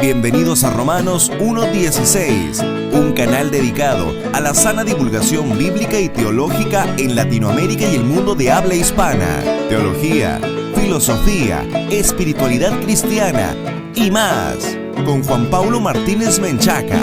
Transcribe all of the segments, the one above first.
Bienvenidos a Romanos 1.16, un canal dedicado a la sana divulgación bíblica y teológica en Latinoamérica y el mundo de habla hispana. Teología, filosofía, espiritualidad cristiana y más, con Juan Pablo Martínez Menchaca.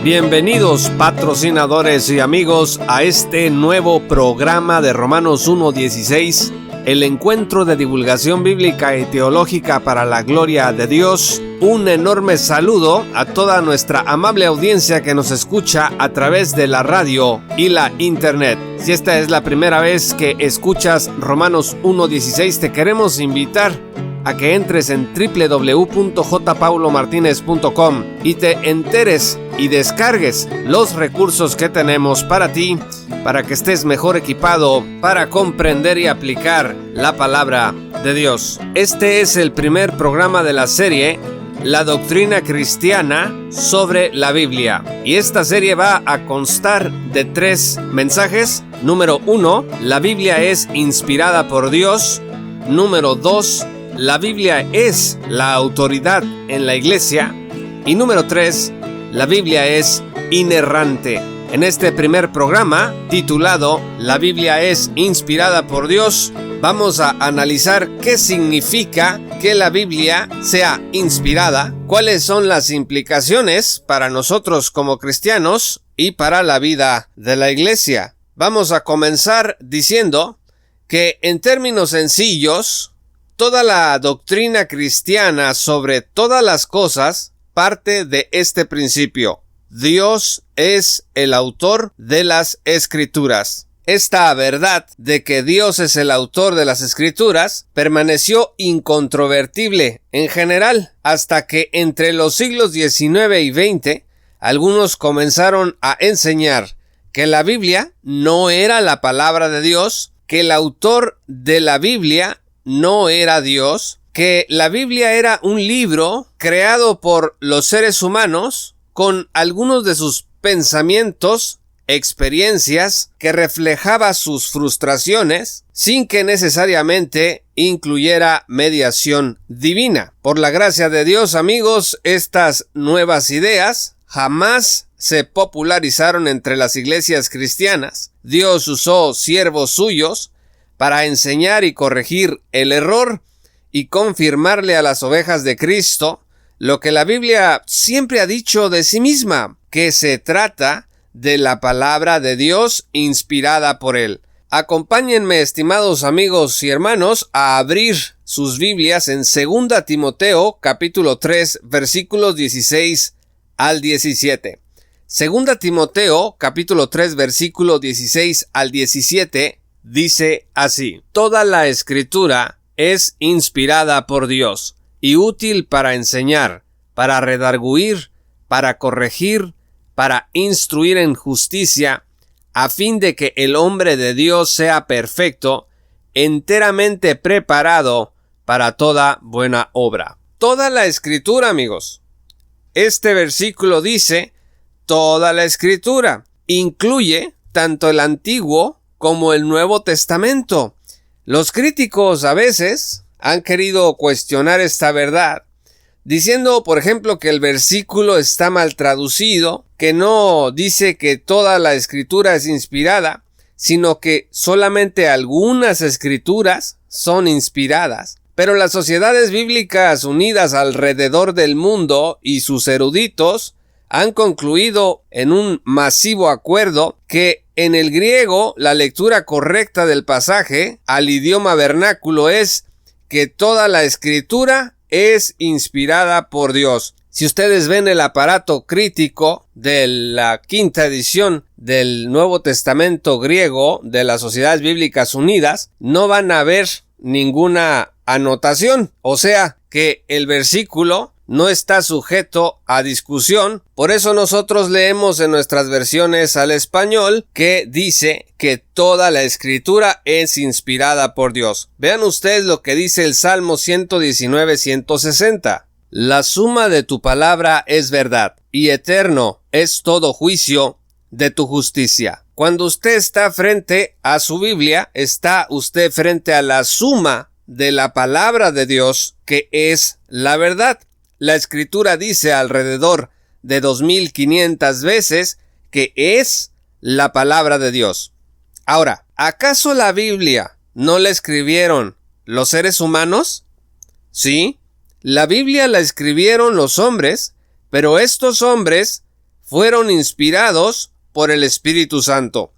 Bienvenidos patrocinadores y amigos a este nuevo programa de Romanos 1.16, el encuentro de divulgación bíblica y teológica para la gloria de Dios. Un enorme saludo a toda nuestra amable audiencia que nos escucha a través de la radio y la internet. Si esta es la primera vez que escuchas Romanos 1.16, te queremos invitar a que entres en www.jpaulomartinez.com y te enteres y descargues los recursos que tenemos para ti, para que estés mejor equipado para comprender y aplicar la palabra de Dios. Este es el primer programa de la serie La Doctrina Cristiana sobre la Biblia, y esta serie va a constar de 3 mensajes. Número 1, la Biblia es inspirada por Dios. Número 2, la Biblia es la autoridad en la iglesia. Y número 3, la Biblia es inerrante. En este primer programa, titulado La Biblia es inspirada por Dios, vamos a analizar qué significa que la Biblia sea inspirada, cuáles son las implicaciones para nosotros como cristianos y para la vida de la iglesia. Vamos a comenzar diciendo que, en términos sencillos, toda la doctrina cristiana sobre todas las cosas parte de este principio: Dios es el autor de las Escrituras. Esta verdad de que Dios es el autor de las Escrituras permaneció incontrovertible en general hasta que entre los siglos XIX y XX algunos comenzaron a enseñar que la Biblia no era la palabra de Dios, que el autor de la Biblia no era Dios, que la Biblia era un libro creado por los seres humanos con algunos de sus pensamientos, experiencias, que reflejaba sus frustraciones sin que necesariamente incluyera mediación divina. Por la gracia de Dios, amigos, estas nuevas ideas jamás se popularizaron entre las iglesias cristianas. Dios usó siervos suyos para enseñar y corregir el error y confirmarle a las ovejas de Cristo lo que la Biblia siempre ha dicho de sí misma, que se trata de la palabra de Dios inspirada por Él. Acompáñenme, estimados amigos y hermanos, a abrir sus Biblias en 2 Timoteo, capítulo 3, versículos 16 al 17. 2 Timoteo, capítulo 3, versículo 16 al 17, dice así: Toda la Escritura es inspirada por Dios y útil para enseñar, para redarguir, para corregir, para instruir en justicia, a fin de que el hombre de Dios sea perfecto, enteramente preparado para toda buena obra. Toda la Escritura, amigos. Este versículo dice toda la Escritura. Incluye tanto el Antiguo como el Nuevo Testamento. Los críticos a veces han querido cuestionar esta verdad, diciendo, por ejemplo, que el versículo está mal traducido, que no dice que toda la Escritura es inspirada, sino que solamente algunas escrituras son inspiradas. Pero las sociedades bíblicas unidas alrededor del mundo y sus eruditos han concluido en un masivo acuerdo que en el griego la lectura correcta del pasaje al idioma vernáculo es que toda la Escritura es inspirada por Dios. Si ustedes ven el aparato crítico de la 5ª edición del Nuevo Testamento griego de las Sociedades Bíblicas Unidas, no van a ver ninguna anotación, o sea que el versículo no está sujeto a discusión. Por eso nosotros leemos en nuestras versiones al español que dice que toda la Escritura es inspirada por Dios. Vean ustedes lo que dice el Salmo 119-160. La suma de tu palabra es verdad, y eterno es todo juicio de tu justicia. Cuando usted está frente a su Biblia, está usted frente a la suma de la palabra de Dios, que es la verdad. La Escritura dice alrededor de 2500 veces que es la palabra de Dios. Ahora, ¿acaso la Biblia no la escribieron los seres humanos? Sí, la Biblia la escribieron los hombres, pero estos hombres fueron inspirados por el Espíritu Santo.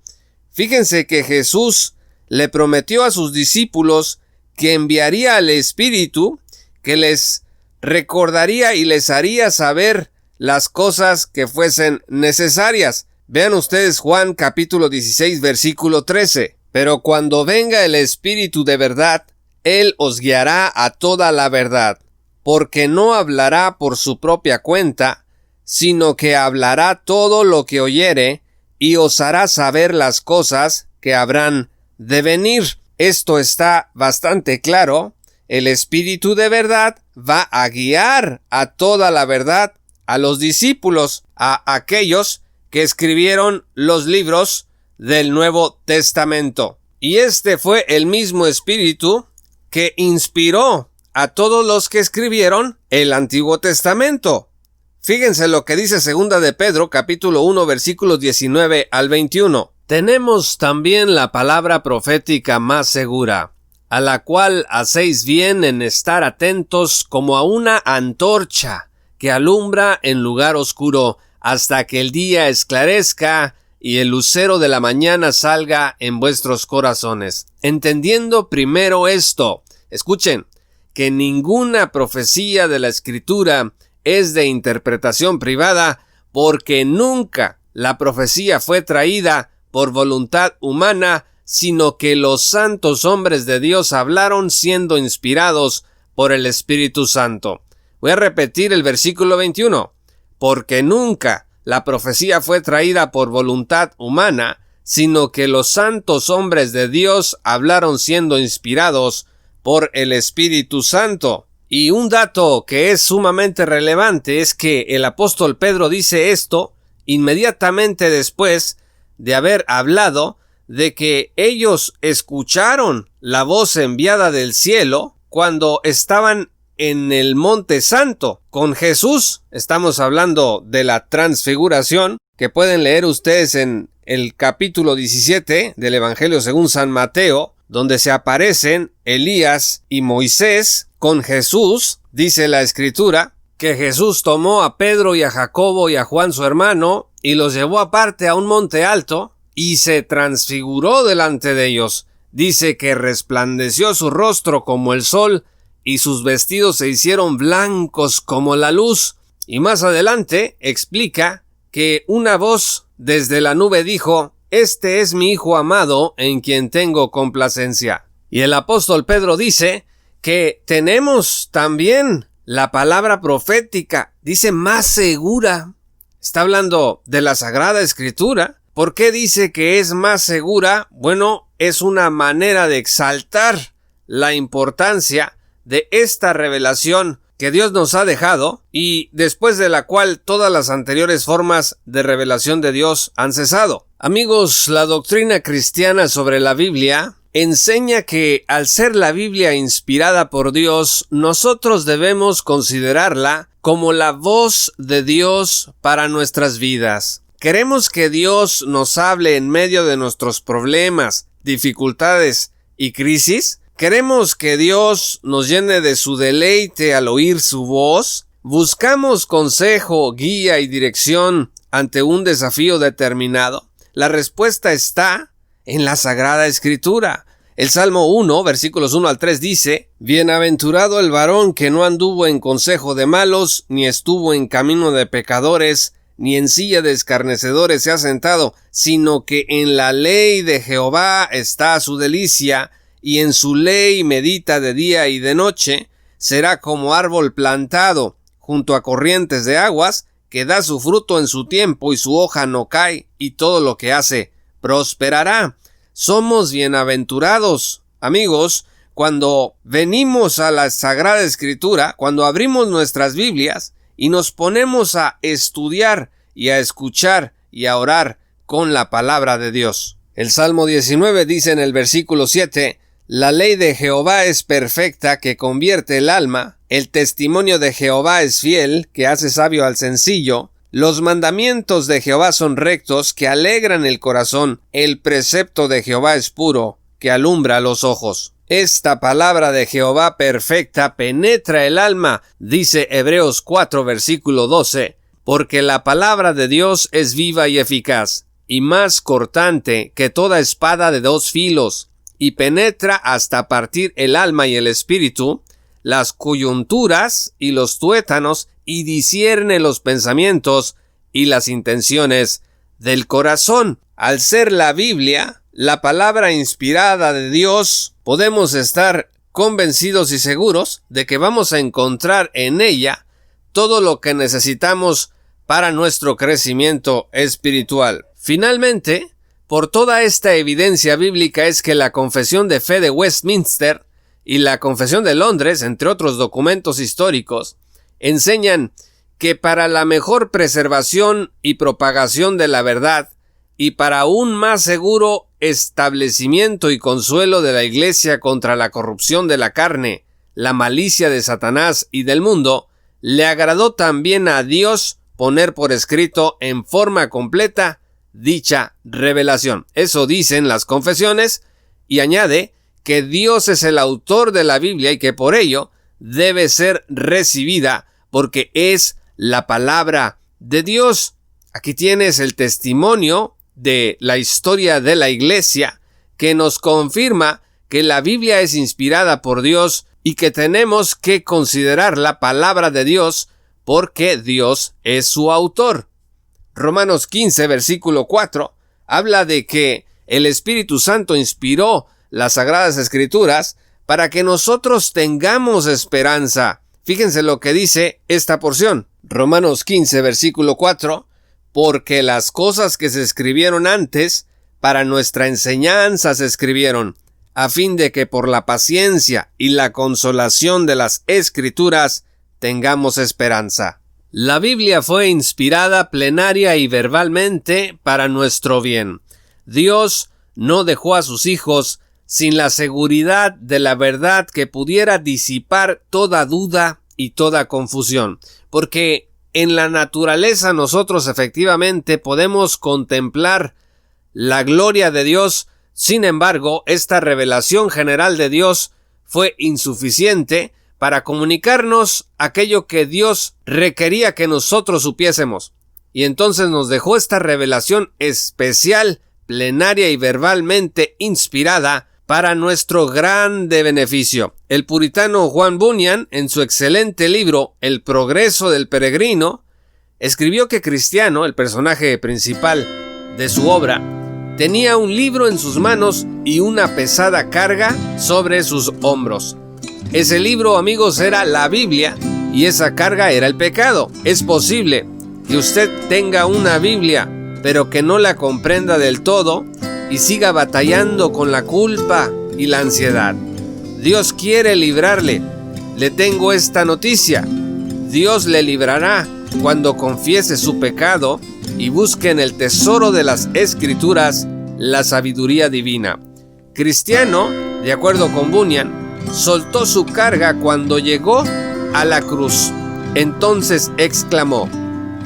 Fíjense que Jesús le prometió a sus discípulos que enviaría al Espíritu, que les recordaría y les haría saber las cosas que fuesen necesarias. Vean ustedes Juan capítulo 16 versículo 13. Pero cuando venga el Espíritu de verdad, Él os guiará a toda la verdad, porque no hablará por su propia cuenta, sino que hablará todo lo que oyere, y os hará saber las cosas que habrán de venir. Esto está bastante claro. El Espíritu de verdad va a guiar a toda la verdad a los discípulos, a aquellos que escribieron los libros del Nuevo Testamento. Y este fue el mismo Espíritu que inspiró a todos los que escribieron el Antiguo Testamento. Fíjense lo que dice 2 de Pedro, capítulo 1, versículos 19 al 21. Tenemos también la palabra profética más segura, a la cual hacéis bien en estar atentos como a una antorcha que alumbra en lugar oscuro hasta que el día esclarezca y el lucero de la mañana salga en vuestros corazones. Entendiendo primero esto, escuchen, que ninguna profecía de la Escritura es de interpretación privada, porque nunca la profecía fue traída por voluntad humana, sino que los santos hombres de Dios hablaron siendo inspirados por el Espíritu Santo. Voy a repetir el versículo 21. Porque nunca la profecía fue traída por voluntad humana, sino que los santos hombres de Dios hablaron siendo inspirados por el Espíritu Santo. Y un dato que es sumamente relevante es que el apóstol Pedro dice esto inmediatamente después de haber hablado de que ellos escucharon la voz enviada del cielo cuando estaban en el Monte Santo con Jesús. Estamos hablando de la transfiguración, que pueden leer ustedes en el capítulo 17 del Evangelio según San Mateo, donde se aparecen Elías y Moisés con Jesús. Dice la Escritura que Jesús tomó a Pedro y a Jacobo y a Juan su hermano y los llevó aparte a un monte alto y se transfiguró delante de ellos. Dice que resplandeció su rostro como el sol y sus vestidos se hicieron blancos como la luz. Y más adelante explica que una voz desde la nube dijo: Este es mi Hijo amado en quien tengo complacencia. Y el apóstol Pedro dice que tenemos también la palabra profética, dice más segura. Está hablando de la Sagrada Escritura. ¿Por qué dice que es más segura? Bueno, es una manera de exaltar la importancia de esta revelación que Dios nos ha dejado y después de la cual todas las anteriores formas de revelación de Dios han cesado. Amigos, la doctrina cristiana sobre la Biblia enseña que al ser la Biblia inspirada por Dios, nosotros debemos considerarla como la voz de Dios para nuestras vidas. Queremos que Dios nos hable en medio de nuestros problemas, dificultades y crisis. Queremos que Dios nos llene de su deleite al oír su voz. Buscamos consejo, guía y dirección ante un desafío determinado. La respuesta está en la Sagrada Escritura. El Salmo 1, versículos 1 al 3 dice: Bienaventurado el varón que no anduvo en consejo de malos, ni estuvo en camino de pecadores, ni en silla de escarnecedores se ha sentado, sino que en la ley de Jehová está su delicia, y en su ley medita de día y de noche. Será como árbol plantado junto a corrientes de aguas, que da su fruto en su tiempo y su hoja no cae, y todo lo que hace prosperará. Somos bienaventurados, amigos, cuando venimos a la Sagrada Escritura, cuando abrimos nuestras Biblias y nos ponemos a estudiar y a escuchar y a orar con la palabra de Dios. El Salmo 19 dice en el versículo 7: La ley de Jehová es perfecta, que convierte el alma. El testimonio de Jehová es fiel, que hace sabio al sencillo. Los mandamientos de Jehová son rectos, que alegran el corazón. El precepto de Jehová es puro, que alumbra los ojos. Esta palabra de Jehová perfecta penetra el alma, dice Hebreos 4, versículo 12, porque la palabra de Dios es viva y eficaz, y más cortante que toda espada de dos filos, y penetra hasta partir el alma y el espíritu, las coyunturas y los tuétanos, y discierne los pensamientos y las intenciones del corazón. Al ser la Biblia, la palabra inspirada de Dios, podemos estar convencidos y seguros de que vamos a encontrar en ella todo lo que necesitamos para nuestro crecimiento espiritual. Finalmente, por toda esta evidencia bíblica es que la Confesión de Fe de Westminster y la Confesión de Londres, entre otros documentos históricos, enseñan que para la mejor preservación y propagación de la verdad y para un más seguro establecimiento y consuelo de la Iglesia contra la corrupción de la carne, la malicia de Satanás y del mundo, le agradó también a Dios poner por escrito en forma completa dicha revelación. Eso dicen las confesiones, y añade que Dios es el autor de la Biblia y que por ello debe ser recibida porque es la palabra de Dios. Aquí tienes el testimonio de la historia de la Iglesia que nos confirma que la Biblia es inspirada por Dios y que tenemos que considerar la palabra de Dios porque Dios es su autor. Romanos 15, versículo 4, habla de que el Espíritu Santo inspiró las Sagradas Escrituras para que nosotros tengamos esperanza. Fíjense lo que dice esta porción. Romanos 15, versículo 4, porque las cosas que se escribieron antes, para nuestra enseñanza se escribieron, a fin de que por la paciencia y la consolación de las Escrituras tengamos esperanza. La Biblia fue inspirada plenaria y verbalmente para nuestro bien. Dios no dejó a sus hijos sin la seguridad de la verdad que pudiera disipar toda duda y toda confusión, porque en la naturaleza nosotros efectivamente podemos contemplar la gloria de Dios. Sin embargo, esta revelación general de Dios fue insuficiente para comunicarnos aquello que Dios requería que nosotros supiésemos. Y entonces nos dejó esta revelación especial, plenaria y verbalmente inspirada para nuestro grande beneficio. El puritano Juan Bunyan, en su excelente libro El progreso del peregrino, escribió que Cristiano, el personaje principal de su obra, tenía un libro en sus manos y una pesada carga sobre sus hombros. Ese libro, amigos, era la Biblia y esa carga era el pecado. Es posible que usted tenga una Biblia, pero que no la comprenda del todo y siga batallando con la culpa y la ansiedad. Dios quiere librarle. Le tengo esta noticia. Dios le librará cuando confiese su pecado y busque en el tesoro de las Escrituras la sabiduría divina. Cristiano, de acuerdo con Bunyan, soltó su carga cuando llegó a la cruz. Entonces exclamó: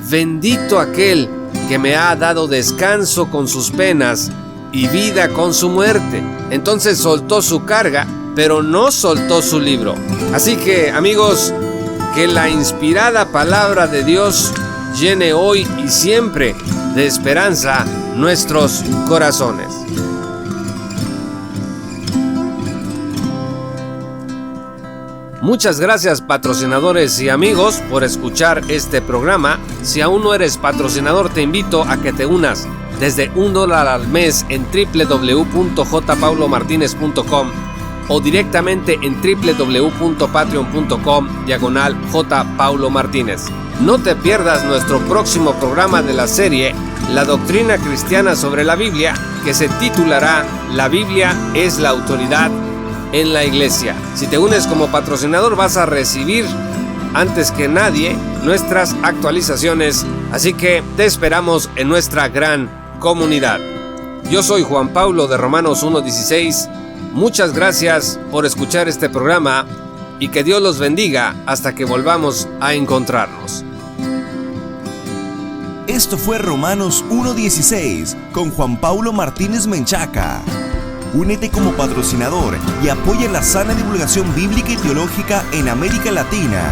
bendito aquel que me ha dado descanso con sus penas y vida con su muerte. Entonces soltó su carga, pero no soltó su libro. Así que, amigos, que la inspirada palabra de Dios llene hoy y siempre de esperanza nuestros corazones. Muchas gracias, patrocinadores y amigos, por escuchar este programa. Si aún no eres patrocinador, te invito a que te unas desde $1 al mes en www.jpaulomartinez.com o directamente en www.patreon.com/jpaulomartinez. No te pierdas nuestro próximo programa de la serie La Doctrina Cristiana sobre la Biblia, que se titulará La Biblia es la autoridad en la Iglesia. Si te unes como patrocinador, vas a recibir antes que nadie nuestras actualizaciones, así que te esperamos en nuestra gran comunidad. Yo soy Juan Pablo de Romanos 1:16. Muchas gracias por escuchar este programa y que Dios los bendiga hasta que volvamos a encontrarnos. Esto fue Romanos 1:16 con Juan Paulo Martínez Menchaca. Únete como patrocinador y apoya la sana divulgación bíblica y teológica en América Latina.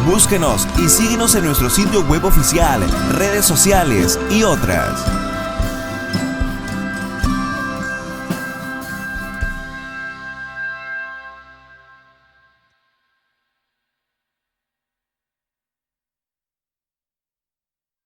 Búsquenos y síguenos en nuestro sitio web oficial, redes sociales y otras.